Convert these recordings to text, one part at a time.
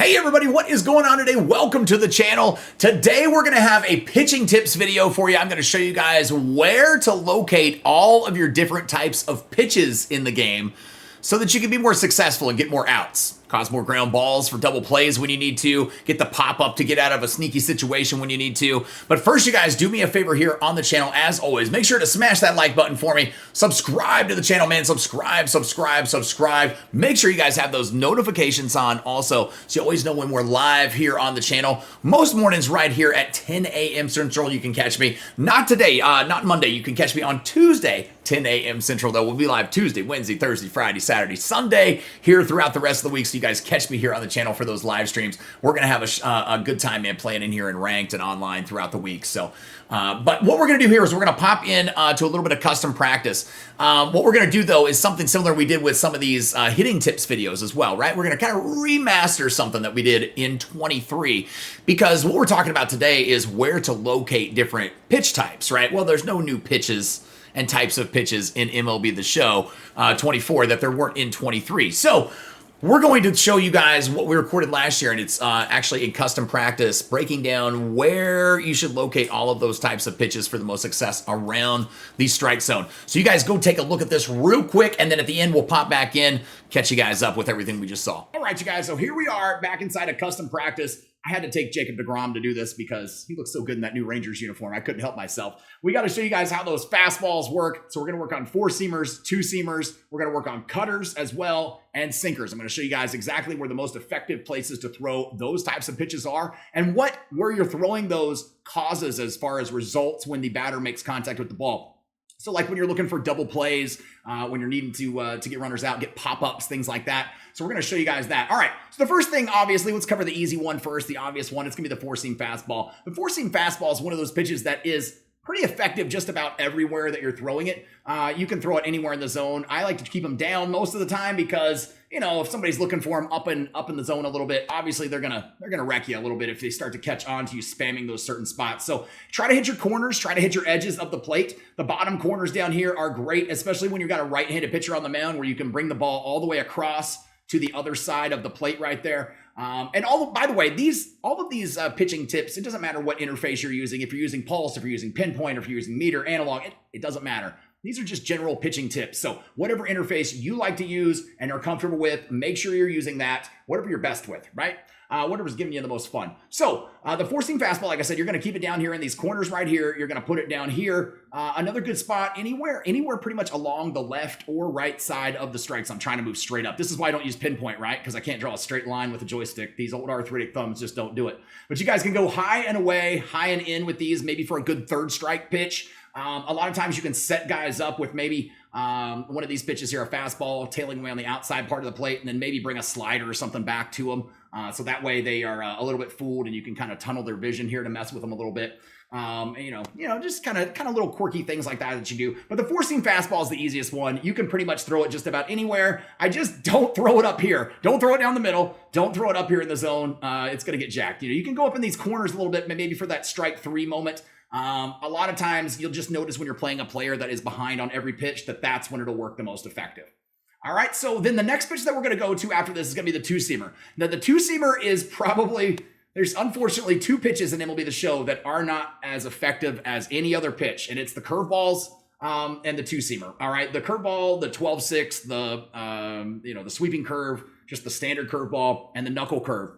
Hey everybody, what is going on today? Welcome to the channel. Today we're going to have a pitching tips video for you. I'm going to show you guys where to locate all of your different types of pitches in the game so that you can be more successful and get more outs. Cause more ground balls for double plays when you need to, get the pop-up to get out of a sneaky situation when you need to. But first, you guys, do me a favor here on the channel. As always, make sure to smash that like button for me. Subscribe to the channel, man. Subscribe. Make sure you guys have those notifications on also, so you always know when we're live here on the channel. Most mornings right here at 10 a.m. Central, you can catch me. Not today, not Monday. You can catch me on Tuesday, 10 a.m. Central, though. We'll be live Tuesday, Wednesday, Thursday, Friday, Saturday, Sunday here throughout the rest of the week, so you guys catch me here on the channel for those live streams. We're going to have a good time, man, playing in here and ranked and online throughout the week. So, but what we're going to do here is we're going to pop in to a little bit of custom practice. What we're going to do, though, is something similar we did with some of these hitting tips videos as well, right? We're going to kind of remaster something that we did in 23, because what we're talking about today is where to locate different pitch types, right? Well, there's no new pitches and types of pitches in MLB The Show 24 that there weren't in 23. So we're going to show you guys what we recorded last year, and it's actually in custom practice, breaking down where you should locate all of those types of pitches for the most success around the strike zone. So you guys go take a look at this real quick, and then at the end, we'll pop back in, catch you guys up with everything we just saw. All right, you guys, so here we are back inside of custom practice. I had to take Jacob deGrom to do this because he looks so good in that new Rangers uniform. I couldn't help myself. We got to show you guys how those fastballs work. So we're going to work on 4-seamers, 2-seamers. We're going to work on cutters as well, and sinkers. I'm going to show you guys exactly where the most effective places to throw those types of pitches are, and where you're throwing those causes as far as results when the batter makes contact with the ball. So like when you're looking for double plays, when you're needing to get runners out, get pop-ups, things like that. So we're going to show you guys that. All right, so the first thing, obviously, let's cover the easy one first, the obvious one. It's going to be the 4-seam fastball. The 4-seam fastball is one of those pitches that is pretty effective just about everywhere that you're throwing it. You can throw it anywhere in the zone. I like to keep them down most of the time because, you know, if somebody's looking for them up in the zone a little bit, obviously they're gonna wreck you a little bit if they start to catch on to you spamming those certain spots. So try to hit your corners, try to hit your edges of the plate. The bottom corners down here are great, especially when you've got a right-handed pitcher on the mound where you can bring the ball all the way across to the other side of the plate right there. And by the way, all of these pitching tips, it doesn't matter what interface you're using. If you're using pulse, if you're using pinpoint, if you're using meter, analog, it doesn't matter. These are just general pitching tips. So whatever interface you like to use and are comfortable with, make sure you're using that, whatever you're best with, right? Whatever's giving you the most fun. So the 4-seam fastball, like I said, you're going to keep it down here in these corners right here. You're going to put it down here. Another good spot, anywhere pretty much along the left or right side of the strikes. I'm trying to move straight up. This is why I don't use pinpoint, right? Because I can't draw a straight line with a joystick. These old arthritic thumbs just don't do it. But you guys can go high and away, high and in with these, maybe for a good third strike pitch. A lot of times you can set guys up with maybe one of these pitches here, a fastball tailing away on the outside part of the plate, and then maybe bring a slider or something back to them. So that way they are a little bit fooled, and you can kind of tunnel their vision here to mess with them a little bit. Just kind of little quirky things like that you do. But the 4-seam fastball is the easiest one. You can pretty much throw it just about anywhere. I just don't throw it up here. Don't throw it down the middle. Don't throw it up here in the zone. It's going to get jacked. You can go up in these corners a little bit, maybe for that strike 3 moment. A lot of times you'll just notice when you're playing a player that is behind on every pitch that's when it'll work the most effective. All right, so then the next pitch that we're going to go to after this is going to be the 2-seamer. Now the 2-seamer is probably, there's unfortunately 2 pitches in MLB The Show that are not as effective as any other pitch, and it's the curveballs and the 2-seamer. All right, the curveball, the 12-6, the sweeping curve, just the standard curveball, and the knuckle curve.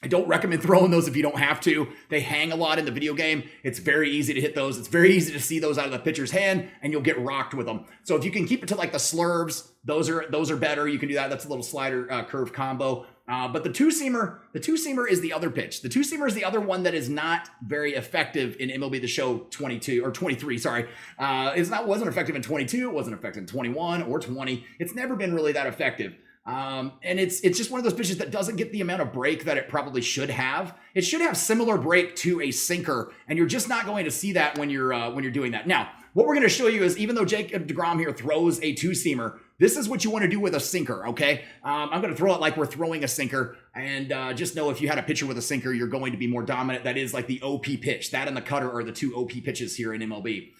I don't recommend throwing those if you don't have to. They hang a lot in the video game. It's very easy to hit those. It's very easy to see those out of the pitcher's hand, and you'll get rocked with them. So if you can keep it to like the slurves, those are better. You can do that. That's a little slider curve combo. But the 2-seamer is the other pitch. The 2-seamer is the other one that is not very effective in MLB The Show 22 or 23. Sorry, wasn't effective in 22. It wasn't effective in 21 or 20. It's never been really that effective. And it's just one of those pitches that doesn't get the amount of break that it probably should have. It should have similar break to a sinker, and you're just not going to see that when you're doing that. Now, what we're going to show you is, even though Jacob deGrom here throws a 2-seamer, this is what you want to do with a sinker, okay? I'm going to throw it like we're throwing a sinker, and just know if you had a pitcher with a sinker, you're going to be more dominant. That is like the OP pitch. That and the cutter are the 2 OP pitches here in MLB.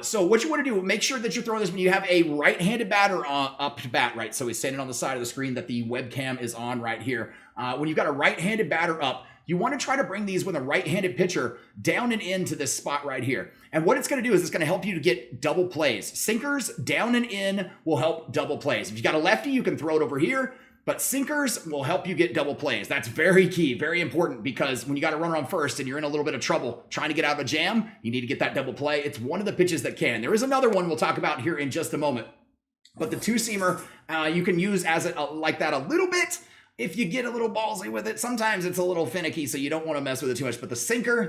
So what you want to do, make sure that you're throwing this when you have a right-handed batter up to bat, right? So he's standing on the side of the screen that the webcam is on right here. When you've got a right-handed batter up, you want to try to bring these with a right-handed pitcher down and into this spot right here. And what it's going to do is it's going to help you to get double plays. Sinkers down and in will help double plays. If you got a lefty, you can throw it over here. But sinkers will help you get double plays. That's very key, very important, because when you got a runner on first and you're in a little bit of trouble trying to get out of a jam, you need to get that double play. It's one of the pitches that can. There is another one we'll talk about here in just a moment. But the two-seamer, you can use as like that a little bit. If you get a little ballsy with it, sometimes it's a little finicky, so you don't want to mess with it too much. But the sinker,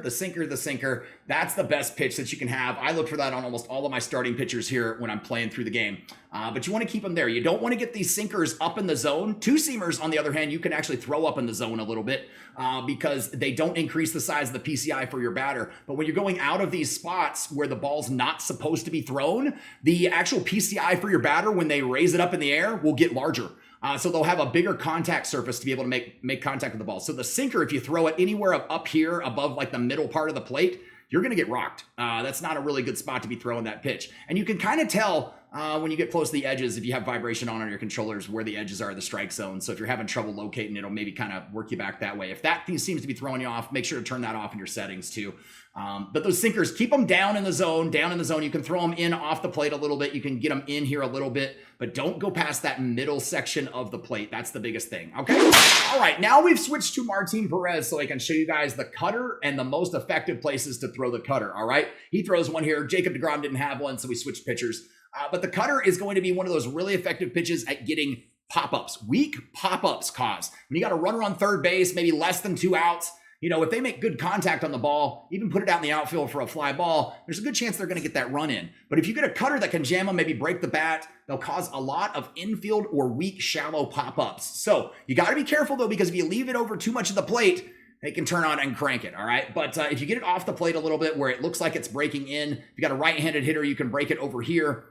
that's the best pitch that you can have. I look for that on almost all of my starting pitchers here when I'm playing through the game. But you want to keep them there. You don't want to get these sinkers up in the zone. Two-seamers, on the other hand, you can actually throw up in the zone a little bit because they don't increase the size of the PCI for your batter. But when you're going out of these spots where the ball's not supposed to be thrown, the actual PCI for your batter, when they raise it up in the air, will get larger. So they'll have a bigger contact surface to be able to make contact with the ball. So the sinker, if you throw it anywhere up here above like the middle part of the plate, you're going to get rocked. That's not a really good spot to be throwing that pitch. And you can kind of tell when you get close to the edges, if you have vibration on your controllers, where the edges are of the strike zone. So if you're having trouble locating, it'll maybe kind of work you back that way. If that seems to be throwing you off, make sure to turn that off in your settings too. But those sinkers, keep them down in the zone. You can throw them in off the plate a little bit. You can get them in here a little bit, but don't go past that middle section of the plate. That's the biggest thing. Okay. All right. Now we've switched to Martin Perez so I can show you guys the cutter and the most effective places to throw the cutter. All right. He throws one here. Jacob deGrom didn't have one, so we switched pitchers. But the cutter is going to be one of those really effective pitches at getting pop-ups, weak pop-ups cause. When you got a runner on third base, maybe less than 2 outs, you know, if they make good contact on the ball, even put it out in the outfield for a fly ball, there's a good chance they're going to get that run in. But if you get a cutter that can jam them, maybe break the bat, they'll cause a lot of infield or weak, shallow pop-ups. So you got to be careful, though, because if you leave it over too much of the plate, they can turn on and crank it, all right? But if you get it off the plate a little bit where it looks like it's breaking in, if you got a right-handed hitter, you can break it over here.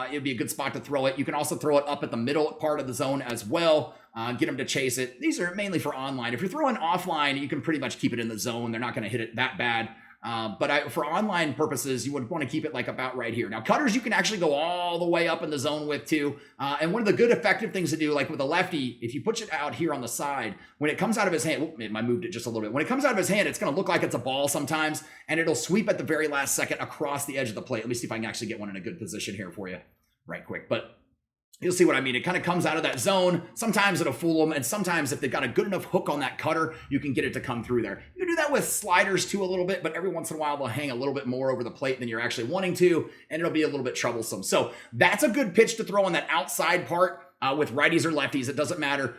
It'd be a good spot to throw it. You can also throw it up at the middle part of the zone as well. Get them to chase it. These are mainly for online. If you're throwing offline, you can pretty much keep it in the zone. They're not going to hit it that bad. But for online purposes, you would want to keep it like about right here. Now, cutters, you can actually go all the way up in the zone with too. And one of the good effective things to do, like with a lefty, if you put it out here on the side, when it comes out of his hand, I moved it just a little bit. When it comes out of his hand, it's going to look like it's a ball sometimes, and it'll sweep at the very last second across the edge of the plate. Let me see if I can actually get one in a good position here for you right quick. But you'll see what I mean. It kind of comes out of that zone. Sometimes it'll fool them. And sometimes if they've got a good enough hook on that cutter, you can get it to come through there. You can do that with sliders too a little bit, but every once in a while they'll hang a little bit more over the plate than you're actually wanting to, and it'll be a little bit troublesome. So that's a good pitch to throw on that outside part. With righties or lefties, it doesn't matter.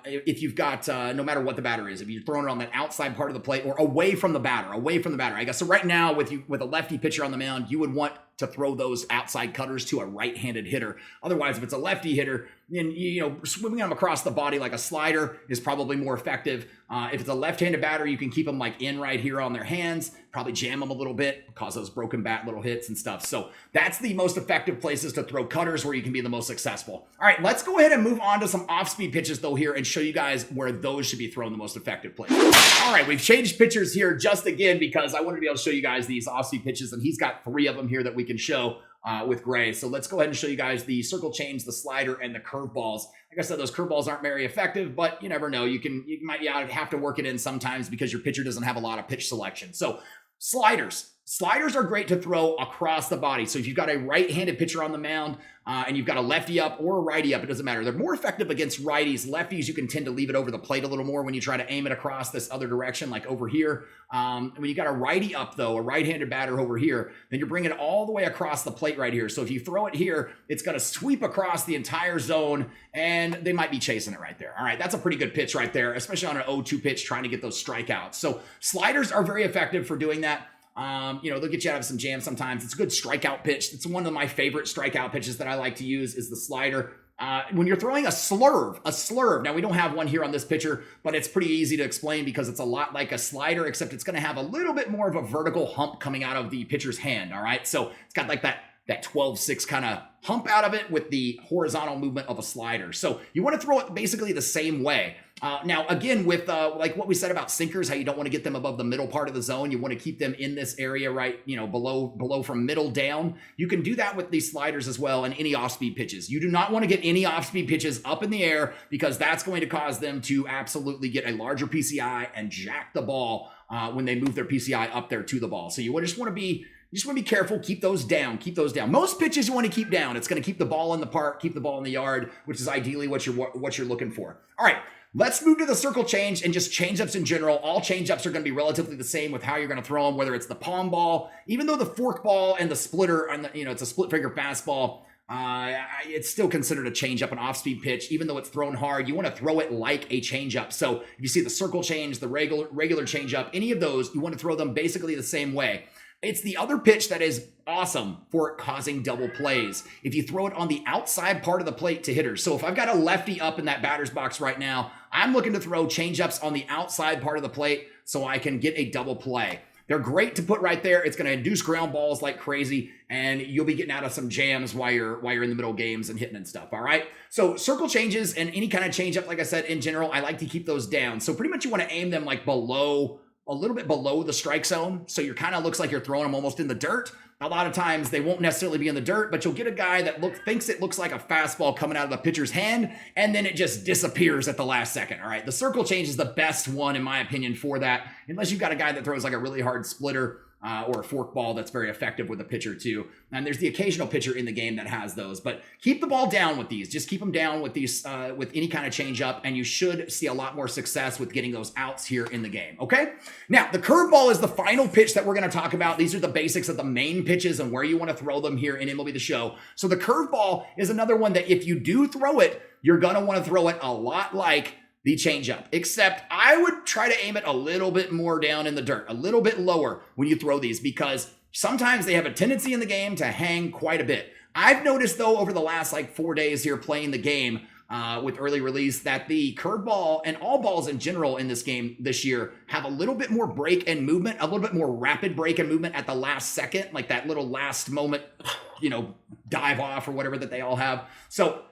If you've got, no matter what the batter is, if you're throwing it on that outside part of the plate or away from the batter, I guess. So right now with a lefty pitcher on the mound, you would want to throw those outside cutters to a right-handed hitter. Otherwise, if it's a lefty hitter, then, you know, swinging them across the body like a slider is probably more effective. If it's a left-handed batter, you can keep them like in right here on their hands, probably jam them a little bit, cause those broken bat little hits and stuff. So that's the most effective places to throw cutters where you can be the most successful. All right, let's go ahead and move on to some off-speed pitches though here and show you guys where those should be thrown the most effective places. All right, we've changed pitchers here just again because I wanted to be able to show you guys these off-speed pitches, and he's got 3 of them here that we can show with Gray. So let's go ahead and show you guys the circle change, the slider, and the curveballs. Like I said, those curveballs aren't very effective, but you never know. You might have to work it in sometimes because your pitcher doesn't have a lot of pitch selection. So sliders. Sliders are great to throw across the body. So if you've got a right-handed pitcher on the mound and you've got a lefty up or a righty up, it doesn't matter. They're more effective against righties. Lefties, you can tend to leave it over the plate a little more when you try to aim it across this other direction, like over here. When you got a righty up, though, a right-handed batter over here, then you're bringing it all the way across the plate right here. So if you throw it here, it's going to sweep across the entire zone, and they might be chasing it right there. All right, that's a pretty good pitch right there, especially on an 0-2 pitch, trying to get those strikeouts. So sliders are very effective for doing that. You know, they'll get you out of some jams sometimes. It's a good strikeout pitch. It's one of my favorite strikeout pitches that I like to use is the slider. When you're throwing a slurve. Now we don't have one here on this pitcher, but it's pretty easy to explain because it's a lot like a slider, except it's going to have a little bit more of a vertical hump coming out of the pitcher's hand. All right. So it's got like that 12-6 kind of hump out of it with the horizontal movement of a slider. So you want to throw it basically the same way. Now, again, with like what we said about sinkers, how you don't want to get them above the middle part of the zone. You want to keep them in this area, right? You know, below from middle down. You can do that with these sliders as well and any off-speed pitches. You do not want to get any off-speed pitches up in the air because that's going to cause them to absolutely get a larger PCI and jack the ball when they move their PCI up there to the ball. So you just want to be careful. Keep those down. Keep those down. Most pitches you want to keep down. It's going to keep the ball in the park, keep the ball in the yard, which is ideally what you're looking for. All right. Let's move to the circle change and just change-ups in general. All change-ups are going to be relatively the same with how you're going to throw them, whether it's the palm ball, even though the fork ball and the splitter, and it's a split-finger fastball, it's still considered a change-up, an off-speed pitch, even though it's thrown hard. You want to throw it like a change-up. So if you see the circle change, the regular change-up, any of those, you want to throw them basically the same way. It's the other pitch that is awesome for causing double plays. If you throw it on the outside part of the plate to hitters. So if I've got a lefty up in that batter's box right now, I'm looking to throw changeups on the outside part of the plate so I can get a double play. They're great to put right there. It's going to induce ground balls like crazy, and you'll be getting out of some jams while you're in the middle of games and hitting and stuff. All right. So circle changes and any kind of changeup, like I said, in general, I like to keep those down. So pretty much you want to aim them like a little bit below the strike zone. So you're kind of looks like you're throwing them almost in the dirt. A lot of times they won't necessarily be in the dirt, but you'll get a guy that thinks it looks like a fastball coming out of the pitcher's hand, and then it just disappears at the last second. All right. The circle change is the best one, in my opinion, for that, unless you've got a guy that throws like a really hard splitter or a fork ball that's very effective with a pitcher too. And there's the occasional pitcher in the game that has those, but keep the ball down with these. Just keep them down with these, with any kind of change up, and you should see a lot more success with getting those outs here in the game. Okay. Now the curveball is the final pitch that we're going to talk about. These are the basics of the main pitches and where you want to throw them here in MLB The Show. So the curveball is another one that if you do throw it, you're going to want to throw it a lot like the changeup, except I would try to aim it a little bit more down in the dirt, a little bit lower when you throw these, because sometimes they have a tendency in the game to hang quite a bit. I've noticed though, over the last like 4 days here playing the game with early release, that the curveball and all balls in general in this game this year have a little bit more break and movement, a little bit more rapid break and movement at the last second, like that little last moment, dive off or whatever that they all have. So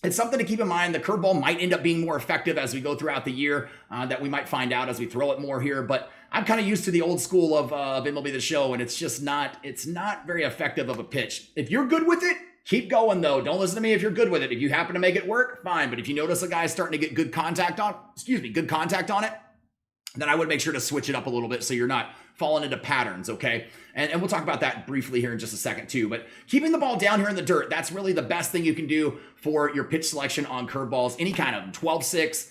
it's something to keep in mind. The curveball might end up being more effective as we go throughout the year, that we might find out as we throw it more here. But I'm kind of used to the old school of MLB The Show, and it's just not very effective of a pitch. If you're good with it, keep going though. Don't listen to me if you're good with it. If you happen to make it work, fine. But if you notice a guy's starting to get good contact on it, then I would make sure to switch it up a little bit so you're not falling into patterns, okay? And we'll talk about that briefly here in just a second too. But keeping the ball down here in the dirt, that's really the best thing you can do for your pitch selection on curveballs, any kind of them, 12-6,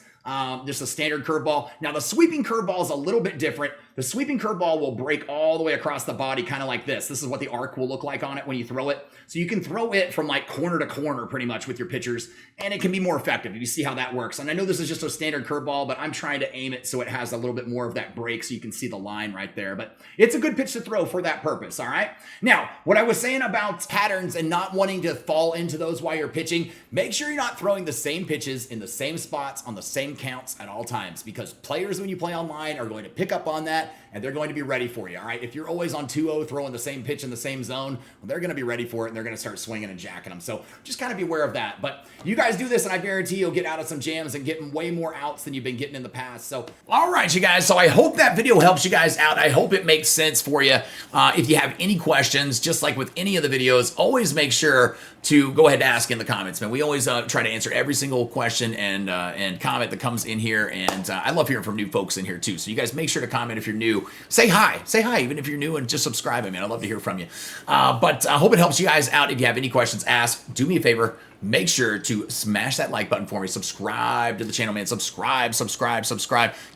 just a standard curveball. Now the sweeping curveball is a little bit different. The sweeping curveball will break all the way across the body, kind of like this. This is what the arc will look like on it when you throw it. So you can throw it from like corner to corner pretty much with your pitchers, and it can be more effective if you see how that works. And I know this is just a standard curveball, but I'm trying to aim it so it has a little bit more of that break so you can see the line right there. But it's a good pitch to throw for that purpose, all right? Now, what I was saying about patterns and not wanting to fall into those while you're pitching, make sure you're not throwing the same pitches in the same spots on the same counts at all times, because players, when you play online, are going to pick up on that, and they're going to be ready for you, all right? If you're always on 2-0 throwing the same pitch in the same zone, well, they're going to be ready for it, and they're going to start swinging and jacking them. So just kind of be aware of that. But you guys do this, and I guarantee you'll get out of some jams and getting way more outs than you've been getting in the past. So, all right, you guys. So I hope that video helps you guys out. I hope it makes sense for you. If you have any questions, just like with any of the videos, always make sure to go ahead and ask in the comments, man. We always try to answer every single question and comment that comes in here, and I love hearing from new folks in here too. So you guys make sure to comment if you're new. Say hi, even if you're new, and just subscribe. I mean, I'd love to hear from you. But I hope it helps you guys out. If you have any questions, ask. Do me a favor. Make sure to smash that like button for me. Subscribe to the channel, man. Subscribe.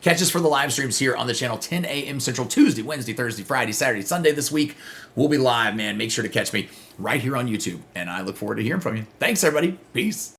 Catch us for the live streams here on the channel, 10 a.m. Central, Tuesday, Wednesday, Thursday, Friday, Saturday, Sunday this week. We'll be live, man. Make sure to catch me right here on YouTube, and I look forward to hearing from you. Thanks, everybody. Peace.